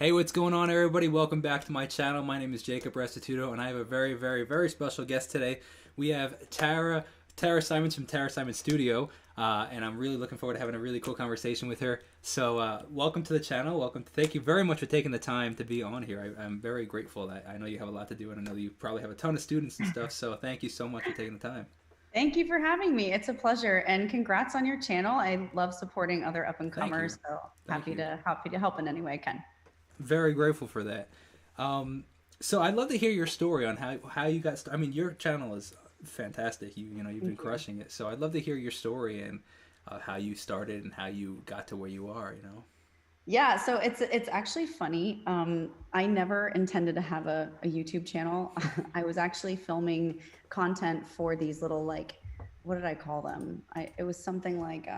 Hey, what's going on, everybody? Welcome back to my channel. My name is Jacob Restituto, and I have a very, very, very special guest today. We have Tara Simons from Tara Simons Studio, and I'm really looking forward to having a really cool conversation with her. So, welcome to the channel. Welcome. Thank you very much for taking the time to be on here. I'm very grateful. I know you have a lot to do, and I know you probably have a ton of students and stuff. So, thank you so much for taking the time. Thank you for having me. It's a pleasure, and congrats on your channel. I love supporting other up and comers, so Thank you. happy to help in any way I can. Very grateful for that. So I'd love to hear your story on how you got started. I mean, your channel is fantastic. You've been crushing it. So I'd love to hear your story and how you started and how you got to where you are. Yeah, so it's actually funny. I never intended to have a YouTube channel. I was actually filming content for these little, like, what did I call them? It was something like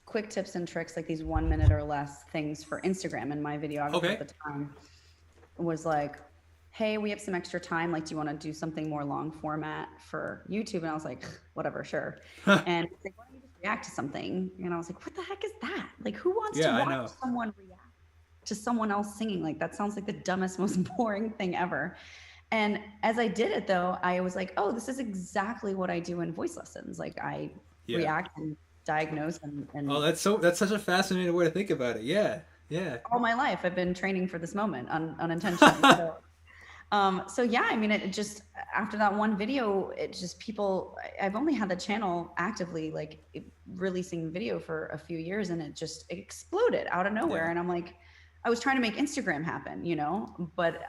quick tips and tricks, like these 1 minute or less things for Instagram. And my videographer at the time was like, hey, we have some extra time. Like, do you want to do something more long format for YouTube? And I was like, whatever, sure. And he's like, why don't you just react to something? And I was like, what the heck is that? Like, who wants to watch someone react to someone else singing? Like, that sounds like the dumbest, most boring thing ever. And as I did it, though, I was like, oh, this is exactly what I do in voice lessons. Like, I react and diagnose and oh, that's such a fascinating way to think about it. Yeah. All my life I've been training for this moment unintentionally. So yeah, I mean, it just, after that one video, it just, I've only had the channel actively like releasing video for a few years, and it exploded out of nowhere. And I'm like, I was trying to make Instagram happen, but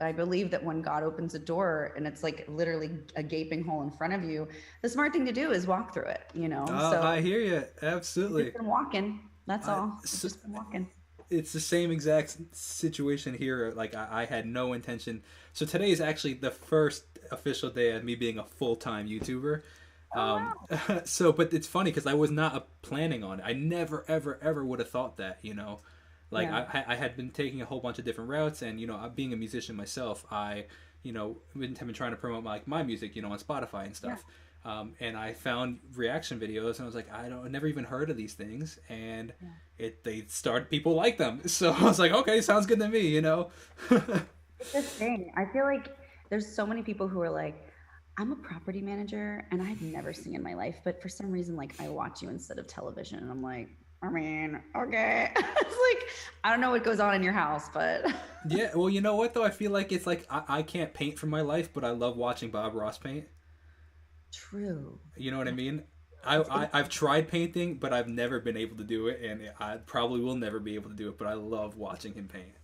I believe that when God opens a door and it's like literally a gaping hole in front of you, the smart thing to do is walk through it, Oh, so I hear you. Absolutely. I've just been walking. That's all. I've just been walking. It's the same exact situation here. Like, I had no intention. So today is actually the first official day of me being a full-time YouTuber. Wow. But it's funny because I was not planning on it. I never, ever, ever would have thought that, Like, I had been taking a whole bunch of different routes, and being a musician myself, I have been trying to promote my music, on Spotify and stuff. And I found reaction videos, and I was like, I never even heard of these things, and people like them. So I was like, okay, sounds good to me, It's the thing. I feel like there's so many people who are like, I'm a property manager, and I've never seen in my life, but for some reason, like, I watch you instead of television, and I'm like, I mean, okay. It's like, I don't know what goes on in your house, but yeah. Well, you know what though? I feel like it's like I can't paint for my life, but I love watching Bob Ross paint. True. You know what I mean? I've tried painting, but I've never been able to do it, and I probably will never be able to do it. But I love watching him paint.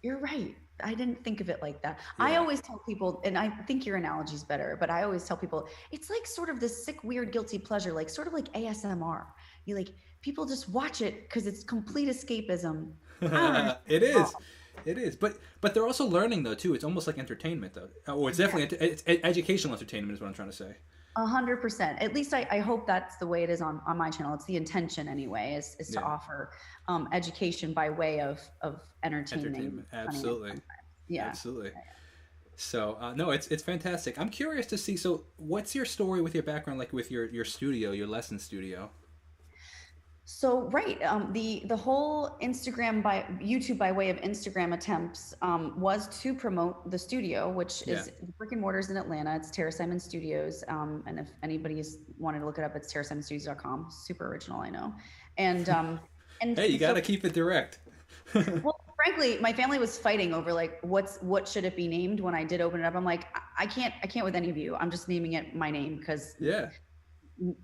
You're right. I didn't think of it like that. Yeah. I always tell people, and I think your analogy is better, but I always tell people it's like sort of this sick, weird, guilty pleasure, like sort of like ASMR. You like, people just watch it because it's complete escapism. It is. It is. But they're also learning though too. It's almost like entertainment though. Or it's definitely it's educational entertainment is what I'm trying to say. 100%. At least I hope that's the way it is on my channel. It's the intention anyway, is to offer education by way of entertainment. Absolutely. Yeah. Absolutely. So no, it's fantastic. I'm curious to see. So what's your story with your background, like with your studio, your lesson studio? So right, the whole YouTube by way of Instagram attempts was to promote the studio, which is brick and mortars in Atlanta. It's Tara Simons Studios, and if anybody's wanted to look it up, it's TaraSimonsStudios.com. Super original, I know. And hey, you got to keep it direct. Well, frankly, my family was fighting over like what should it be named when I did open it up. I'm like, I can't with any of you. I'm just naming it my name because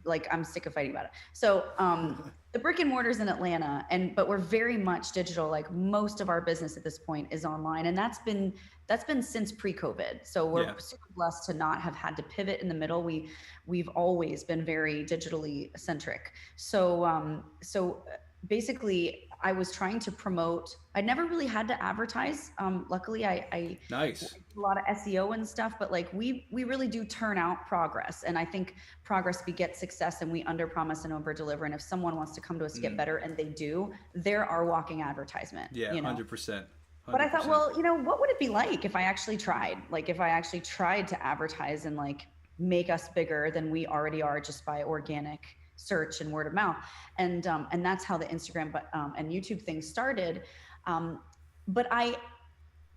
like, I'm sick of fighting about it. So the brick and mortars in Atlanta, but we're very much digital. Like, most of our business at this point is online, and that's been since pre-COVID. So we're super blessed to not have had to pivot in the middle. We've always been very digitally centric. So basically, I was trying to promote. I never really had to advertise. Luckily, I nice. did a lot of SEO and stuff, but like we really do turn out progress, and I think progress begets success, and we underpromise and overdeliver. And if someone wants to come to us to get better, and they do, they're our walking advertisement. Yeah, 100%. But I thought, well, what would it be like if I actually tried? Like, if I actually tried to advertise and like make us bigger than we already are just by organic search and word of mouth. And that's how the Instagram and YouTube thing started. But I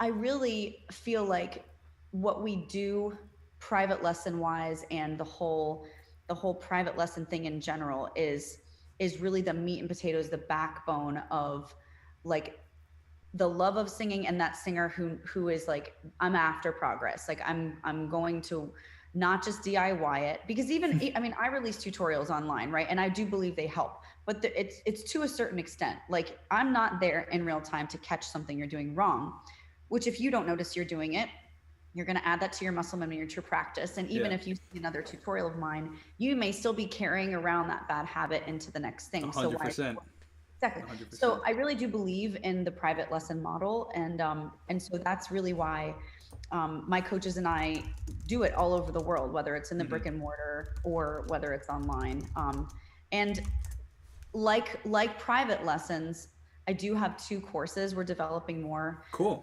really feel like what we do private lesson wise, and the whole private lesson thing in general is really the meat and potatoes, the backbone of like the love of singing, and that singer who is like, I'm after progress. Like I'm going to not just DIY it, because even I mean, I release tutorials online, right? And I do believe they help, but it's to a certain extent. Like I'm not there in real time to catch something you're doing wrong, which if you don't notice you're doing it, you're going to add that to your muscle memory or to your practice. And even if you see another tutorial of mine, you may still be carrying around that bad habit into the next thing. 100%. So exactly. 100%. So I really do believe in the private lesson model. And so that's really why my coaches and I do it all over the world, whether it's in the brick and mortar or whether it's online. And like private lessons, I do have 2 courses. We're developing more. Cool.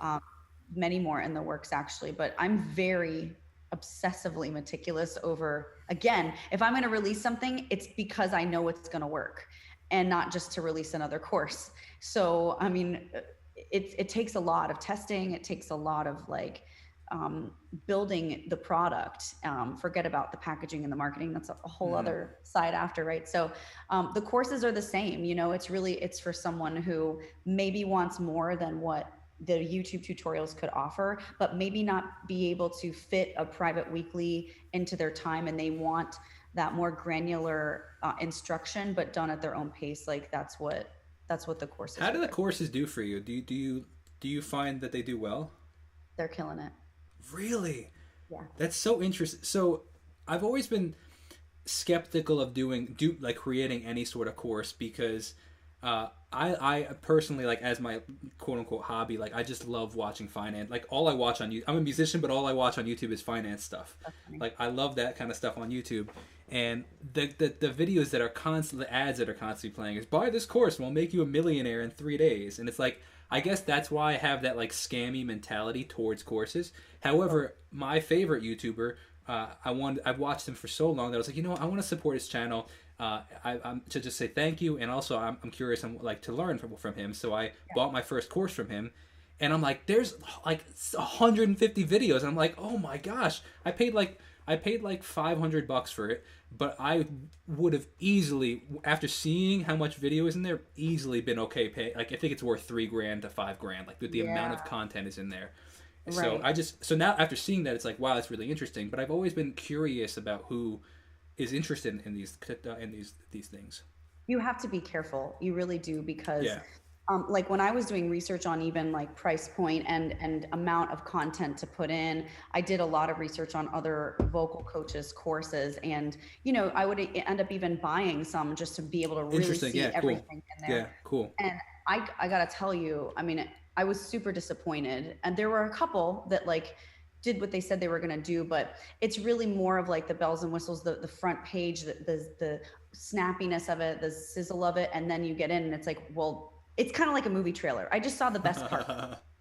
Many more in the works actually, but I'm very obsessively meticulous over, again, if I'm going to release something, it's because I know it's going to work and not just to release another course. So, I mean, it takes a lot of testing. It takes a lot of like, building the product, forget about the packaging and the marketing. That's a whole other side after, right? So, the courses are the same, you know, it's for someone who maybe wants more than what the YouTube tutorials could offer, but maybe not be able to fit a private weekly into their time, and they want that more granular instruction, but done at their own pace. Like that's what the courses. How do the courses do for you? Do you find that they do well? They're killing it. Really? Yeah. That's so interesting. So I've always been skeptical of creating any sort of course, because I personally, like, as my quote unquote hobby, like I just love watching finance. Like all I watch on YouTube, I'm a musician, but all I watch on YouTube is finance stuff. Like I love that kind of stuff on YouTube. And the videos that are constantly, the ads that are constantly playing is, buy this course and we'll make you a millionaire in 3 days. And it's like, I guess that's why I have that like scammy mentality towards courses. However, my favorite YouTuber, I've watched him for so long that I was like, you know what, I want to support his channel. I'm to just say thank you, and also I'm curious, I'm like to learn from him. So I bought my first course from him, and I'm like, there's like 150 videos. And I'm like, oh my gosh, I paid like $500 for it, but I would have easily, after seeing how much video is in there, easily been okay pay. Like I think it's worth $3,000 to $5,000, like with the amount of content is in there. Right. So now after seeing that, it's like, wow, that's really interesting. But I've always been curious about who is interested in these things. You have to be careful. You really do, because like when I was doing research on even like price point and amount of content to put in, I did a lot of research on other vocal coaches courses, and you know, I would end up even buying some just to be able to really see everything in there. Yeah, cool. And I gotta tell you, I mean, I was super disappointed, and there were a couple that like did what they said they were going to do, but it's really more of like the bells and whistles, the front page, the snappiness of it, the sizzle of it. And then you get in and it's like, well, it's kind of like a movie trailer. I just saw the best part.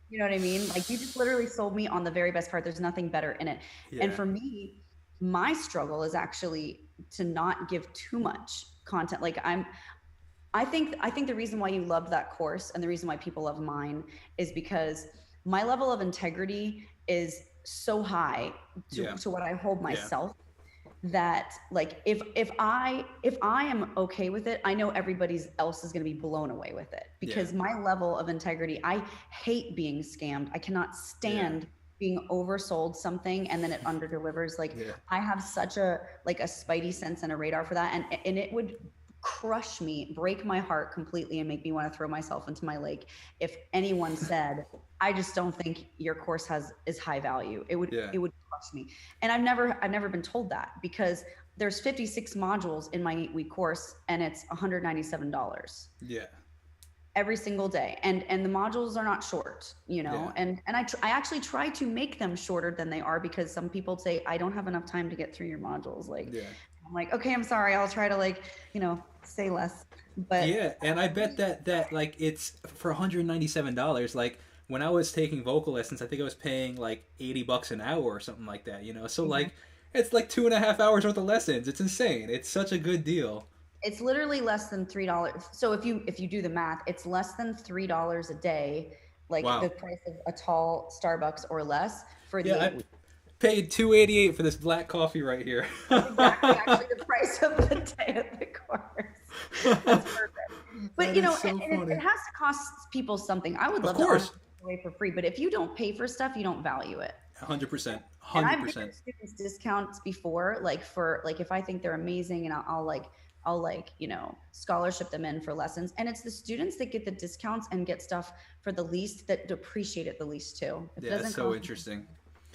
You know what I mean? Like you just literally sold me on the very best part. There's nothing better in it. Yeah. And for me, my struggle is actually to not give too much content. Like I think the reason why you loved that course and the reason why people love mine is because my level of integrity is so high to what I hold myself that like if I am okay with it, I know everybody else is going to be blown away with it, because my level of integrity, I hate being scammed. I cannot stand being oversold something and then it underdelivers. Like I have such a spidey sense and a radar for that, and it would crush me, break my heart completely, and make me want to throw myself into my lake if anyone said, I just don't think your course is high value. It would crush me. And I've never been told that, because there's 56 modules in my 8-week course and it's $197. Yeah. Every single day. And the modules are not short, you know, and I actually try to make them shorter than they are, because some people say, I don't have enough time to get through your modules. Like, I'm like, okay, I'm sorry. I'll try to say less, but and I bet that like it's for $197. Like when I was taking vocal lessons, I think I was paying like $80 an hour or something like that, you know? So like, it's like 2.5 hours worth of lessons. It's insane. It's such a good deal. It's literally less than $3. So if you do the math, it's less than $3 a day, like the Wow. price of a tall Starbucks or less for the Yeah, I 8 weeks. paid $2.88 for this black coffee right here. That's exactly actually the price of the day of the course. That's perfect. But That you is know, so and it funny. has to cost people something. I would Of love to honestly course. give it away for free, but if you don't pay for stuff, you don't value it. 100%. And I've given 100%. students discounts before, like for like if I think they're amazing, and I'll like, you know, scholarship them in for lessons. And it's the students that get the discounts and get stuff for the least that appreciate it the least too. If it Yeah, that's doesn't so cost, interesting.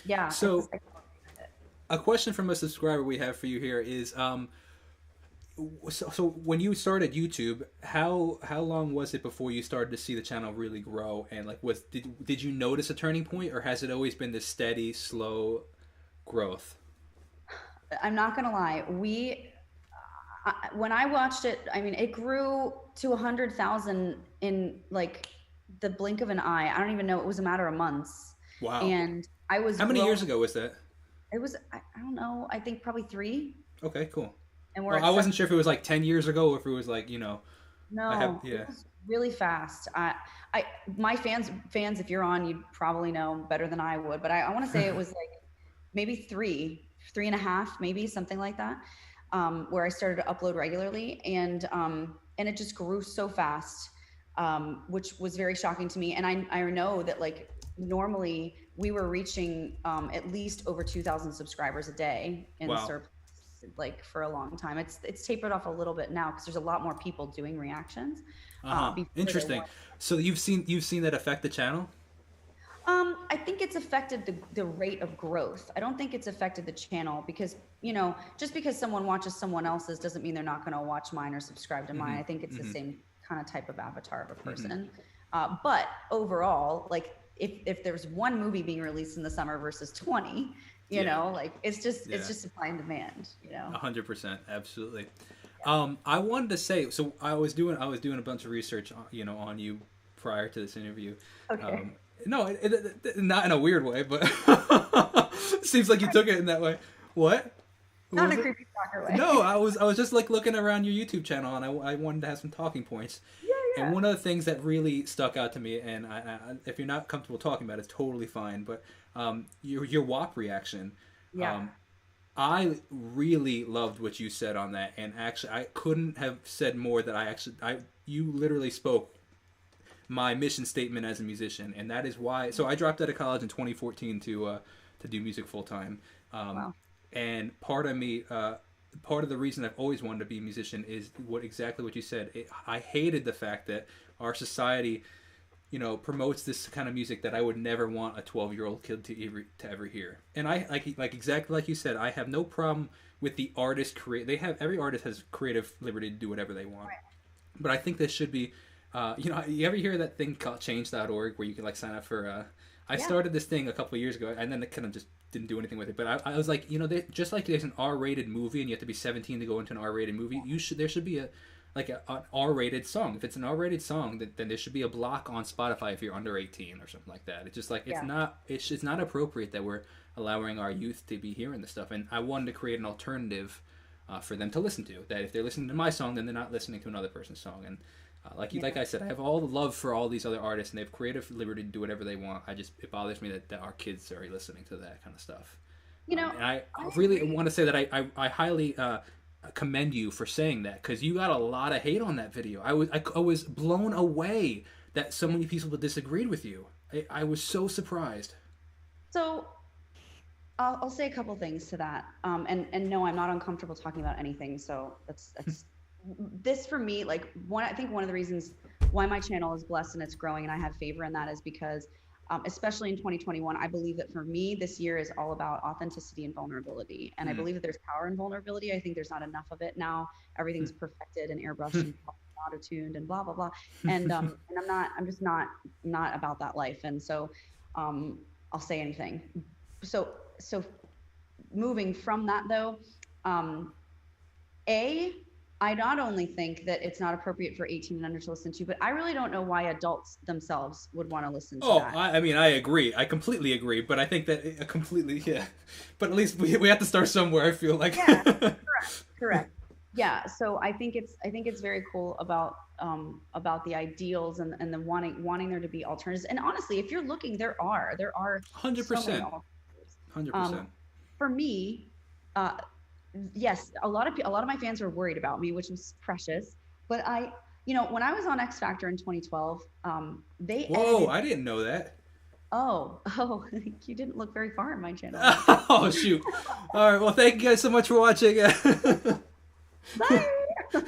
yeah, it's the So, psychology behind it. a question from a subscriber we have for you here is so when you started YouTube, how long was it before you started to see the channel really grow, and like did you notice a turning point, or has it always been this steady, slow growth? I'm not gonna lie. When I watched it, I mean, it grew to 100,000 in like the blink of an eye. I don't even know. It was a matter of months. Wow. And I was How many growing. years ago was that? It was, I don't know. I think probably 3. Okay, cool. And we're Well, at I wasn't 7. sure if it was like 10 years ago or if it was like, I have, No, it yeah. was really fast. I, my fans, if you're on, you'd probably know better than I would. But I want to say it was like maybe 3.5, maybe something like that, where I started to upload regularly, and it just grew so fast, which was very shocking to me. And I know that like normally we were reaching at least over 2,000 subscribers a day in Wow. surplus, like for a long time. It's tapered off a little bit now because there's a lot more people doing reactions. Uh-huh. Before there Interesting. weren't. So you've seen that affect the channel? I think it's affected the rate of growth. I don't think it's affected the channel because, you know, just because someone watches someone else's doesn't mean they're not going to watch mine or subscribe to mine. I think it's the same kind of type of avatar of a person. But overall, like if there's one movie being released in the summer versus 20, you Yeah. know, like it's just Yeah. supply and demand, you know. 100%, absolutely. I wanted to say, so I was doing a bunch of research, on you prior to this interview. Okay. No, not in a weird way, but seems like you took it in that way. What? What Not was in a it? creepy stalker way. No, I was just like looking around your YouTube channel, and I wanted to have some talking points. Yeah, And yeah. one of the things that really stuck out to me, and if you're not comfortable talking about it, it's totally fine. But your WAP reaction, Yeah. I really loved what you said on that, and actually, I couldn't have said more. You literally spoke my mission statement as a musician, and that is why. So I dropped out of college in 2014 to do music full time, Wow. and part of me, part of the reason I've always wanted to be a musician is exactly what you said. I hated the fact that our society, promotes this kind of music that I would never want a 12-year-old kid to ever hear. And I like exactly like you said, I have no problem with the artist create. Every artist has creative liberty to do whatever they want. Right. But I think this should be, you ever hear that thing called change.org where you can like sign up for, I Yeah. started this thing a couple of years ago, and then it kind of just didn't do anything with it. But I was like, just like there's an R-rated movie and you have to be 17 to go into an R-rated movie, there should be an R-rated song. If it's an R-rated song, then there should be a block on Spotify if you're under 18 or something like that. It's just like Yeah. it's not appropriate that we're allowing our youth to be hearing this stuff. And I wanted to create an alternative for them to listen to. That if they're listening to my song, then they're not listening to another person's song. And like I said, I have all the love for all these other artists, and they have creative liberty to do whatever they want. It bothers me that our kids are listening to that kind of stuff. You know, And I I really agree. want to say that I highly commend you for saying that, because you got a lot of hate on that video. I was blown away that so many people disagreed with you. I was so surprised. So I'll say a couple things to that. And no, I'm not uncomfortable talking about anything. So that's this for me. Like I think one of the reasons why my channel is blessed and it's growing and I have favor in that is because, especially in 2021, I believe that for me, this year is all about authenticity and vulnerability. And I believe that there's power in vulnerability. I think there's not enough of it now. Everything's perfected and airbrushed and auto-tuned and blah, blah, blah. And I'm just not about that life. And so, I'll say anything. So moving from that though, I not only think that it's not appropriate for 18 and under to listen to, but I really don't know why adults themselves would want to listen to Oh, that. I mean, I agree. I completely agree. But I think that completely, yeah. But at least we have to start somewhere, I feel like. Yeah, correct. Yeah, so I think it's very cool about the ideals and the wanting there to be alternatives. And honestly, if you're looking, there are so many 100%. alternatives. Um, 100%. for me, uh, yes, a lot of my fans were worried about me, which was precious. But when I was on X Factor in 2012, they Whoa, edited. I didn't know that. Oh, you didn't look very far in my channel then. Oh, shoot. All right. Well, thank you guys so much for watching. Bye. I'm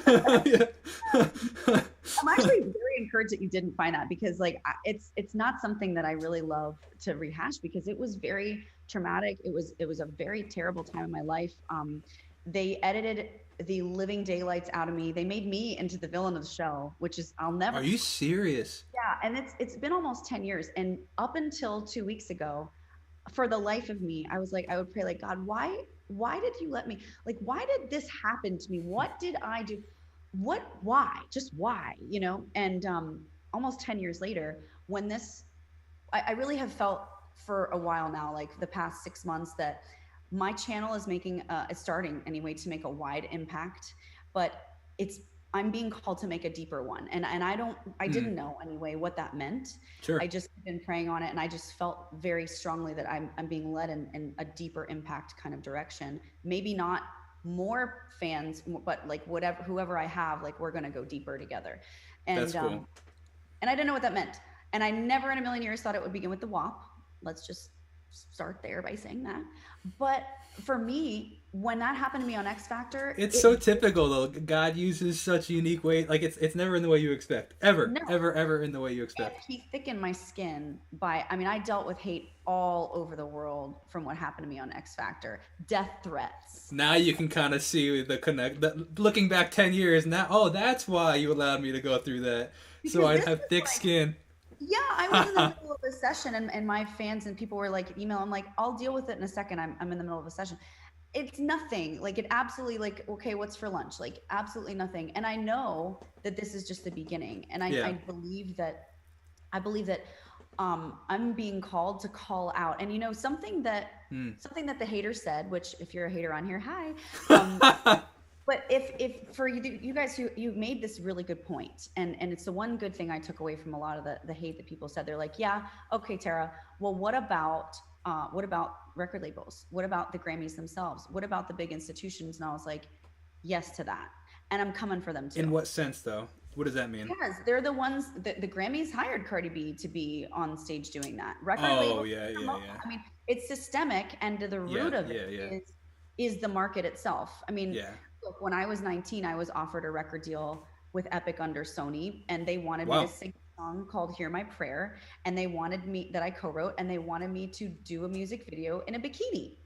actually very encouraged that you didn't find that, because like it's not something that I really love to rehash, because it was very traumatic. It was a very terrible time in my life. They edited the living daylights out of me. They made me into the villain of the show, which is I'll never Are you serious? yeah, and it's been almost 10 years, and up until 2 weeks ago, for the life of me, I was like, I would pray like, God, why did you let me, like, why did this happen to me? What did I do? Why? Just why, And almost 10 years later, when I really have felt for a while now, like the past 6 months, that my channel is it's starting anyway to make a wide impact, but it's, I'm being called to make a deeper one. And I didn't know anyway what that meant. I Sure. just been praying on it, and I just felt very strongly that I'm being led in a deeper impact kind of direction. Maybe not more fans, but like whoever I have, like we're going to go deeper together. That's And, cool. and I didn't know what that meant. And I never in a million years thought it would begin with the WAP. Let's just start there by saying that. But for me, when that happened to me on X Factor, It's so typical though. God uses such unique way. Like it's never in the way you expect. Ever, no, ever, ever in the way you and expect. he thickened my skin by, I mean, I dealt with hate all over the world from what happened to me on X Factor, death threats. Now you can kind of see the connect. Looking back 10 years now. Oh, that's why you allowed me to go through that. So Because I'd this have was thick like, skin. yeah, I was in the middle of a session, and my fans and people were like, email, I'm like, I'll deal with it in a second. I'm in the middle of a session. It's nothing. Like, it absolutely, like, okay, what's for lunch? Like, absolutely nothing. And I know that this is just the beginning. And Yeah. I believe that I'm being called to call out. And something that the hater said, which if you're a hater on here, hi. But if for you guys who you made this really good point, and it's the one good thing I took away from a lot of the hate that people said. They're like, yeah, okay, Tara. Well, what about record labels? What about the Grammys themselves? What about the big institutions? And I was like, yes to that, and I'm coming for them too. In what sense though? What does that mean? Because they're the ones that the Grammys hired Cardi B to be on stage doing that. Record Oh labels, yeah, yeah, yeah. I mean, it's systemic, and the Yeah, root of yeah, it yeah. is the market itself. I mean, Yeah. look, when I was 19, I was offered a record deal with Epic under Sony, and they wanted me Wow. to sing a song called Hear My Prayer, and they wanted me that I co-wrote, and they wanted me to do a music video in a bikini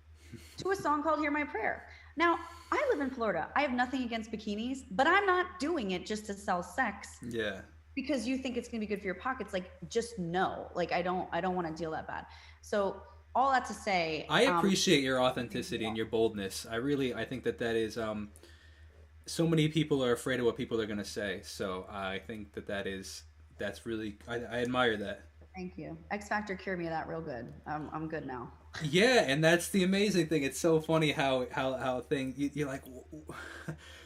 to a song called Hear My Prayer. Now, I live in Florida. I have nothing against bikinis, but I'm not doing it just to sell sex Yeah. because you think it's going to be good for your pockets. Like, just no. Like, I don't want to deal that bad. So all that to say, I appreciate your authenticity and your boldness. I think that is so many people are afraid of what people are going to say. So I think that's really I admire that. thank you. X Factor cured me of that real good. I'm good now. Yeah, and that's the amazing thing. It's so funny how you're like.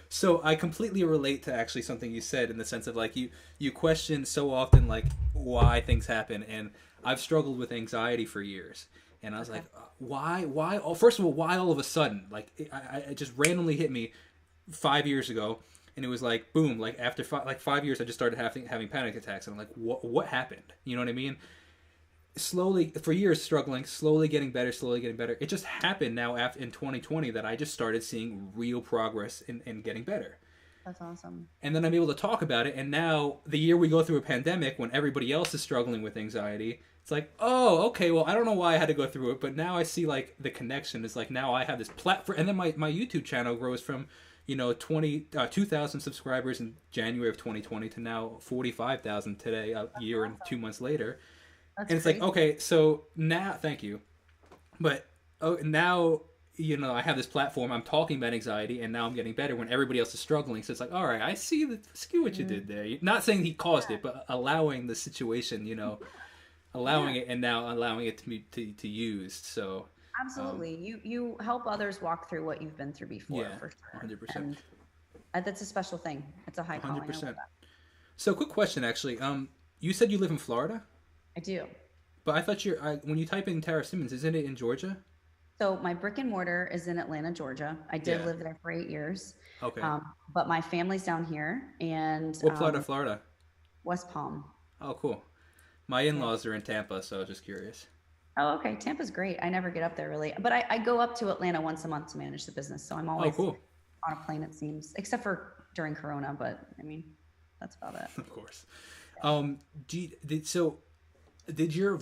So I completely relate to actually something you said in the sense of like you question so often like why things happen, and I've struggled with anxiety for years, and I was like, why? Oh, first of all, why all of a sudden? Like it just randomly hit me 5 years ago, and it was like boom, like after 5 years, I just started having panic attacks, and I'm like, what happened? You know what I mean? Slowly for years struggling, slowly getting better. It just happened now in 2020 that I just started seeing real progress in getting better. That's awesome. And then I'm able to talk about it, and now the year we go through a pandemic when everybody else is struggling with anxiety, it's like, oh, okay, well, I don't know why I had to go through it, but now I see like the connection is like now I have this platform, and then my YouTube channel grows from 2,000 subscribers in January of 2020 to now 45,000 today, a year and 2 months later. That's And it's crazy. like, okay, so now, thank you. But now, I have this platform. I'm talking about anxiety, and now I'm getting better when everybody else is struggling. So it's like, all right, I see what you did there. Not saying he caused it, but allowing the situation, allowing it, and now allowing it to be to used. So Absolutely. You help others walk through what you've been through before, yeah, for sure. 100%. And That's a special thing. It's a high calling. I love 100%. that. So, quick question, actually. You said you live in Florida, I do. but I thought when you type in Tara Simmons, isn't it in Georgia? So my brick and mortar is in Atlanta, Georgia. I did Yeah. live there for 8 years, Okay. but my family's down here and What part of Florida? West Palm. Oh, cool. My Yeah. in-laws are in Tampa, so just curious. Oh, okay. Tampa's great. I never get up there really, but I go up to Atlanta once a month to manage the business. So I'm Oh, always cool. on a plane, it seems, except for during Corona. But I mean, that's about it. Of course. So did your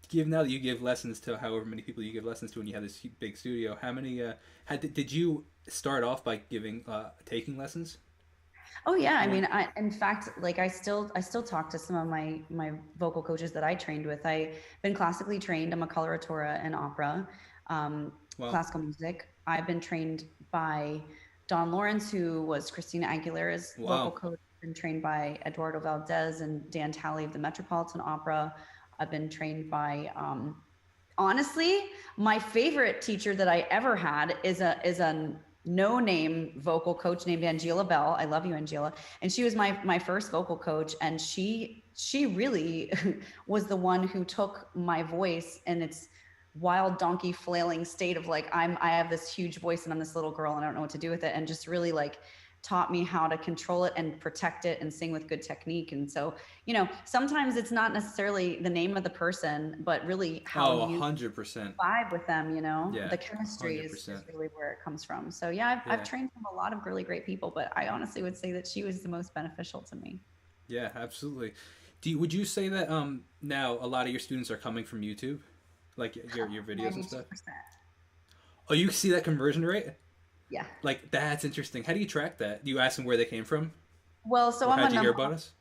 give now that you give lessons to however many people you give lessons to, and you have this big studio? How many did you start off by giving taking lessons? Oh yeah, I mean, in fact, like I still talk to some of my vocal coaches that I trained with. I've been classically trained. I'm a coloratura in opera, Wow. classical music. I've been trained by Don Lawrence, who was Christina Aguilera's vocal Wow. coach. Been trained by Eduardo Valdez and Dan Talley of the Metropolitan Opera. I've been trained by honestly, my favorite teacher that I ever had is a no name vocal coach named Angela Bell. I love you, Angela. And she was my first vocal coach, and she really was the one who took my voice and its wild donkey flailing state of like I have this huge voice and I'm this little girl and I don't know what to do with it, and just really like taught me how to control it and protect it and sing with good technique. And so, sometimes it's not necessarily the name of the person, but really Oh, how you 100%. vibe with them. Yeah, The chemistry is 100%. really where it comes from. So yeah, I've Yeah. trained from a lot of really great people, but I honestly would say that she was the most beneficial to me. Yeah, absolutely. Would you say that now a lot of your students are coming from YouTube, like your videos and stuff? 92%. Oh, you see that conversion rate? Yeah. Like that's interesting. How do you track that? Do you ask them where they came from, Well, so or I'm a how'd you hear number. about us?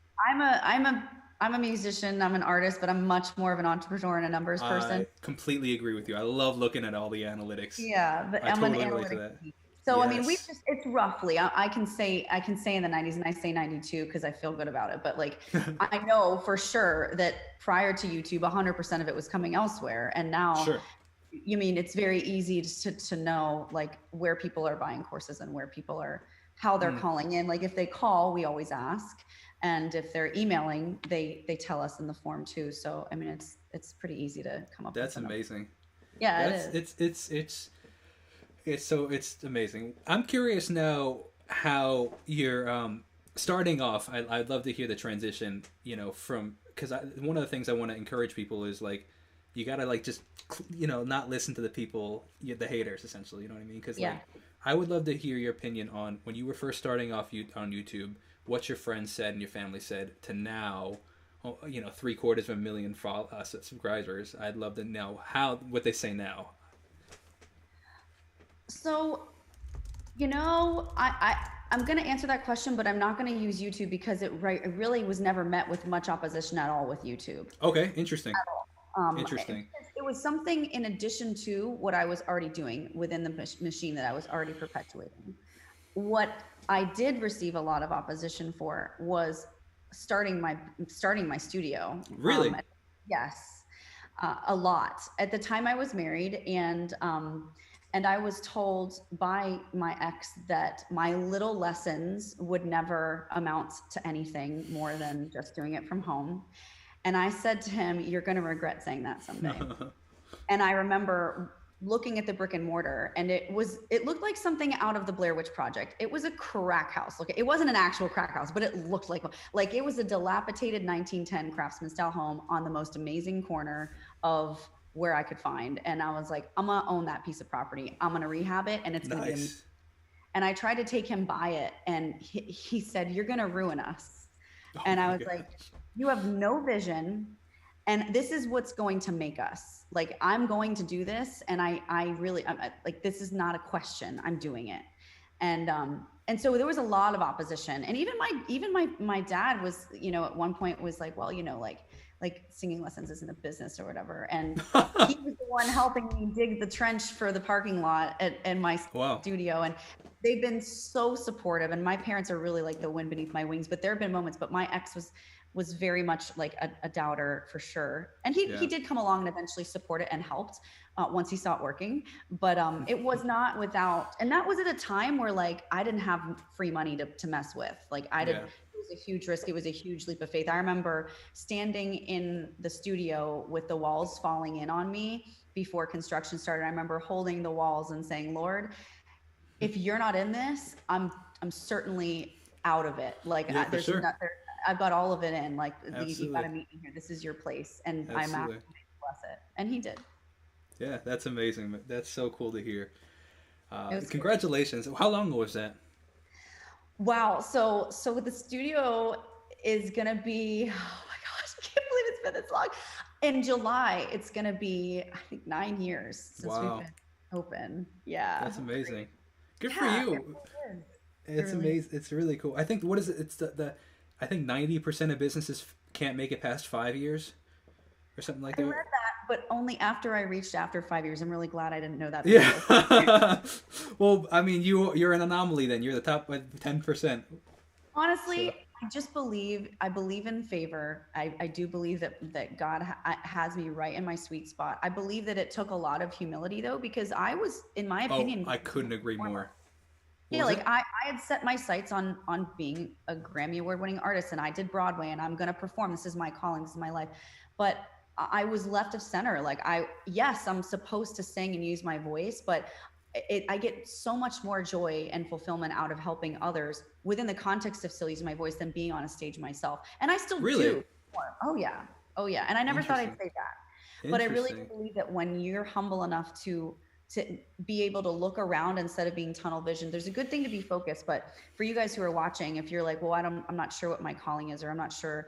I'm a musician. I'm an artist, but I'm much more of an entrepreneur and a numbers person. I completely agree with you. I love looking at all the analytics. Yeah, but I I'm an totally relate to analytic that. geek. So I mean, Yes. it's roughly, I can say in the 90s, and I say 92 because I feel good about it. But like, I know for sure that prior to YouTube, 100% of it was coming elsewhere. And now, Sure. you mean, it's very easy to know like where people are buying courses and where people are, how they're Mm, calling in. Like if they call, we always ask. And if they're emailing, they tell us in the form too. So I mean, it's pretty easy to come up with that's the number. amazing. Yeah, it That's is. it's amazing. I'm curious now how you're starting off. I'd love to hear the transition. From because one of the things I want to encourage people is like you gotta like just not listen to the people, the haters essentially. You know what I mean? Because Yeah. like I would love to hear your opinion on when you were first starting off on YouTube, what your friends said and your family said to now. Oh, 750,000 subscribers. I'd love to know what they say now. So, I'm going to answer that question, but I'm not going to use YouTube because it really was never met with much opposition at all with YouTube. Okay, interesting. It, Interesting. it was something in addition to what I was already doing within the machine that I was already perpetuating. What I did receive a lot of opposition for was starting my studio. Really? Yes, a lot. At the time I was married, and I was told by my ex that my little lessons would never amount to anything more than just doing it from home. And I said to him, "You're going to regret saying that someday." And I remember looking at the brick and mortar, and it looked like something out of the Blair Witch Project. It was a crack house. Look, it wasn't an actual crack house, but it looked like it was a dilapidated 1910 craftsman style home on the most amazing corner of where I could find. And I was like, I'm gonna own that piece of property. I'm gonna rehab it, and it's gonna be amazing. Nice. And I tried to take him by it, and he said, "You're gonna ruin us." Oh And I my was like, gosh. "You have no vision, and this is what's going to make us. Like, I'm going to do this, and I really, like, this is not a question. I'm doing it." And so there was a lot of opposition, and even my dad was, at one point was like, "Well, like singing lessons isn't a business or whatever." And he was the one helping me dig the trench for the parking lot at my Wow. studio. And they've been so supportive. And my parents are really like the wind beneath my wings, but there have been moments, but my ex was was very much like a doubter for sure. And he did come along and eventually support it and helped once he saw it working. But it was not without, and that was at a time where like I didn't have free money to mess with. Like I did. It was a huge risk. It was a huge leap of faith. I remember standing in the studio with the walls falling in on me before construction started. I remember holding the walls and saying, Lord, if you're not in this, I'm certainly out of it. Like there's I've got all of it in. Like you got to meet me here. This is your place, and I'm asking you to bless it. And he did. Yeah, that's amazing. That's so cool to hear. Congratulations. Cool. How long ago was that? Wow. So the studio is gonna be. Oh my gosh, I can't believe it's been this long. In July, it's gonna be, I think, 9 years since we've been open. Yeah. That's amazing. Good for you. It's amazing. It's really cool. I think what is it? It's I think 90% of businesses can't make it past 5 years, or something like that. I read that, but only after 5 years. I'm really glad I didn't know that. Yeah. Well, I mean, you're an anomaly then. You're the top 10%. Honestly, I believe in favor. I do believe that God has me right in my sweet spot. I believe that it took a lot of humility though, because I was, in my opinion, I couldn't agree more. Yeah, like I had set my sights on being a Grammy Award winning artist, and I did Broadway, and I'm going to perform. This is my calling. This is my life. But I was left of center. Like I'm supposed to sing and use my voice, but I get so much more joy and fulfillment out of helping others within the context of still using my voice than being on a stage myself. And I still do. Oh yeah. And I never thought I'd say that, but I really believe that when you're humble enough to be able to look around instead of being tunnel vision, there's a good thing to be focused. But for you guys who are watching, if you're like, well, I'm not sure what my calling is, or I'm not sure,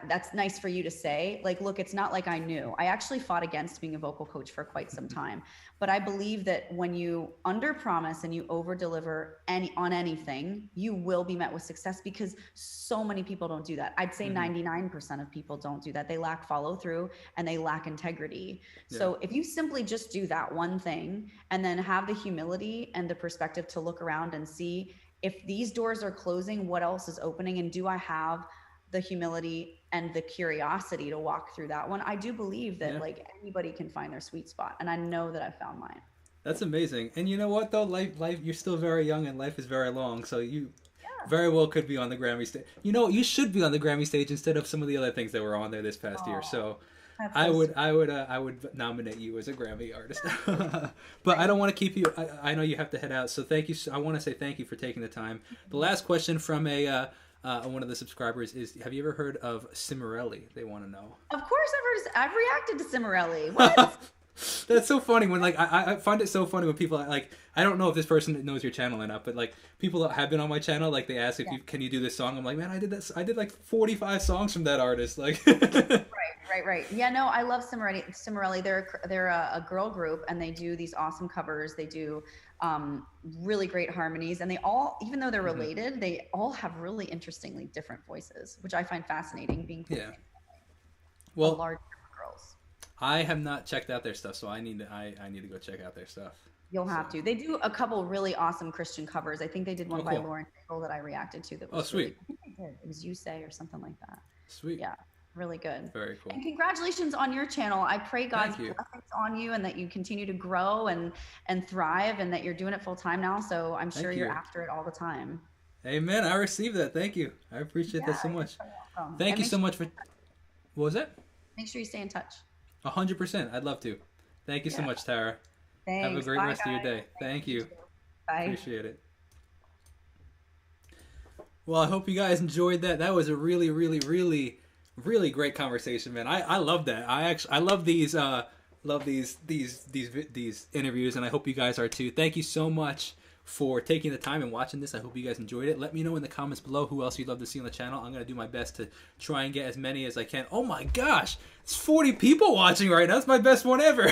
that's nice for you to say. Like, look, it's not like I knew. I actually fought against being a vocal coach for quite some time. But I believe that when you under promise and you over deliver on anything, you will be met with success, because so many people don't do that. I'd say 99% of people don't do that. They lack follow through and they lack integrity. Yeah. So if you simply just do that one thing and then have the humility and the perspective to look around and see if these doors are closing, what else is opening? And do I have the humility and the curiosity to walk through that one? I do believe that like anybody can find their sweet spot. And I know that I found mine. That's amazing. And you know what though? Life, you're still very young and life is very long. So you very well could be on the Grammy stage. You should be on the Grammy stage instead of some of the other things that were on there this past year. So I would nominate you as a Grammy artist. But I don't want to keep you. I know you have to head out. So thank you. I want to say thank you for taking the time. The last question from one of the subscribers is, have you ever heard of Cimarelli? They want to know. Of course I've reacted to Cimarelli. What? That's so funny when like I find it so funny when people like, I don't know if this person knows your channel or not, but like people that have been on my channel, like they ask if can you do this song? I'm like, man, I did like 45 songs from that artist. Like Right. Yeah, no, I love Cimarelli. They're a girl group, and they do these awesome covers. They do really great harmonies, and they all, even though they're related, they all have really interestingly different voices, which I find fascinating. Being a large group of girls. I have not checked out their stuff, so I need to go check out their stuff. You'll have to. They do a couple really awesome Christian covers. I think they did one by Lauren Daigle that I reacted to. That was sweet. I think they did. It was You Say or something like that. Sweet. Yeah. Really good. Very cool. And congratulations on your channel. I pray God's blessings on you, and that you continue to grow and thrive, and that you're doing it full time now. So I'm sure you're after it all the time. Amen. I received that. Thank you. I appreciate that so much. Thank you so much for. What was it? Make sure you stay in touch. 100%. I'd love to. Thank you so much, Tara. Thanks. Have a great rest of your day. Thank you. Bye. Appreciate it. Well, I hope you guys enjoyed that. That was a really, really, really, really great conversation, man. I love that. I love these these interviews, and I hope you guys are too. Thank you so much for taking the time and watching this. I hope you guys enjoyed it. Let me know in the comments below who else you'd love to see on the channel. I'm going to do my best to try and get as many as I can. Oh my gosh, it's 40 people watching right now. That's my best one ever.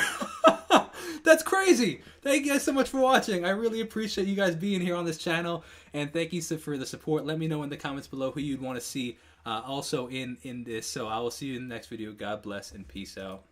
That's crazy. Thank you guys so much for watching. I really appreciate you guys being here on this channel, and thank you for the support. Let me know in the comments below who you'd want to see also in this. So I will see you in the next video. God bless and peace out.